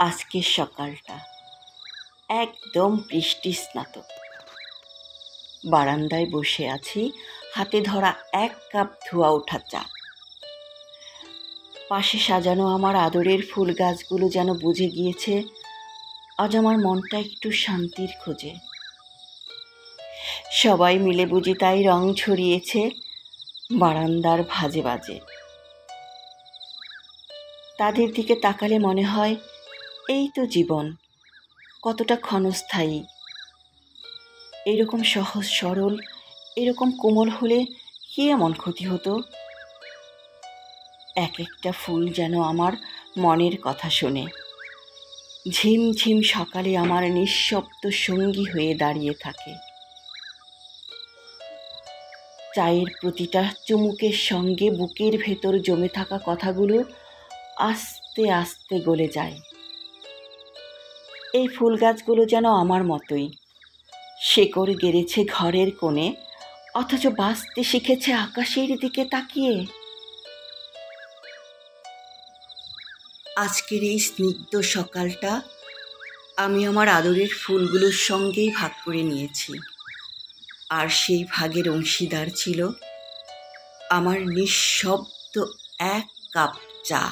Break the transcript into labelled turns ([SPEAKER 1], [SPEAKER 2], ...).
[SPEAKER 1] আজকের সকালটা একদম বৃষ্টি স্নাত। বারান্দায় বসে আছি, হাতে ধরা 1 কাপ ধোয়া ওঠা চা। পাশে সাজানো আমার আদরের ফুল গাছগুলো যেন বুঝে গিয়েছে আজ আমার মনটা একটু শান্তির খোঁজে। সবাই মিলে বুঝি তাই রং ছড়িয়েছে বারান্দার ভাজে বাজে। তাদের দিকে তাকালে মনে হয় এই তো জীবন, কতটা ক্ষণস্থায়ী। এরকম সহজ সরল, এরকম কোমল হলে কি এমন ক্ষতি হতো? এক একটা ফুল যেন আমার মনের কথা শোনে। ঝিমঝিম সকালে আমার নিঃশব্দ সঙ্গী হয়ে দাঁড়িয়ে থাকে। চায়ের প্রতিটা চুমুকের সঙ্গে বুকের ভেতর জমে থাকা কথাগুলো আস্তে আস্তে গলে যায়। এই ফুল গাছগুলো যেন আমার মতোই শেকড় গেড়েছে ঘরের কোণে, অথচ বাঁচতে শিখেছে আকাশের দিকে তাকিয়ে। আজকের এই স্নিগ্ধ সকালটা আমি আমার আদরের ফুলগুলোর সঙ্গেই ভাগ করে নিয়েছি, আর সেই ভাগের অংশীদার ছিল আমার নিঃশব্দ 1 কাপ চা।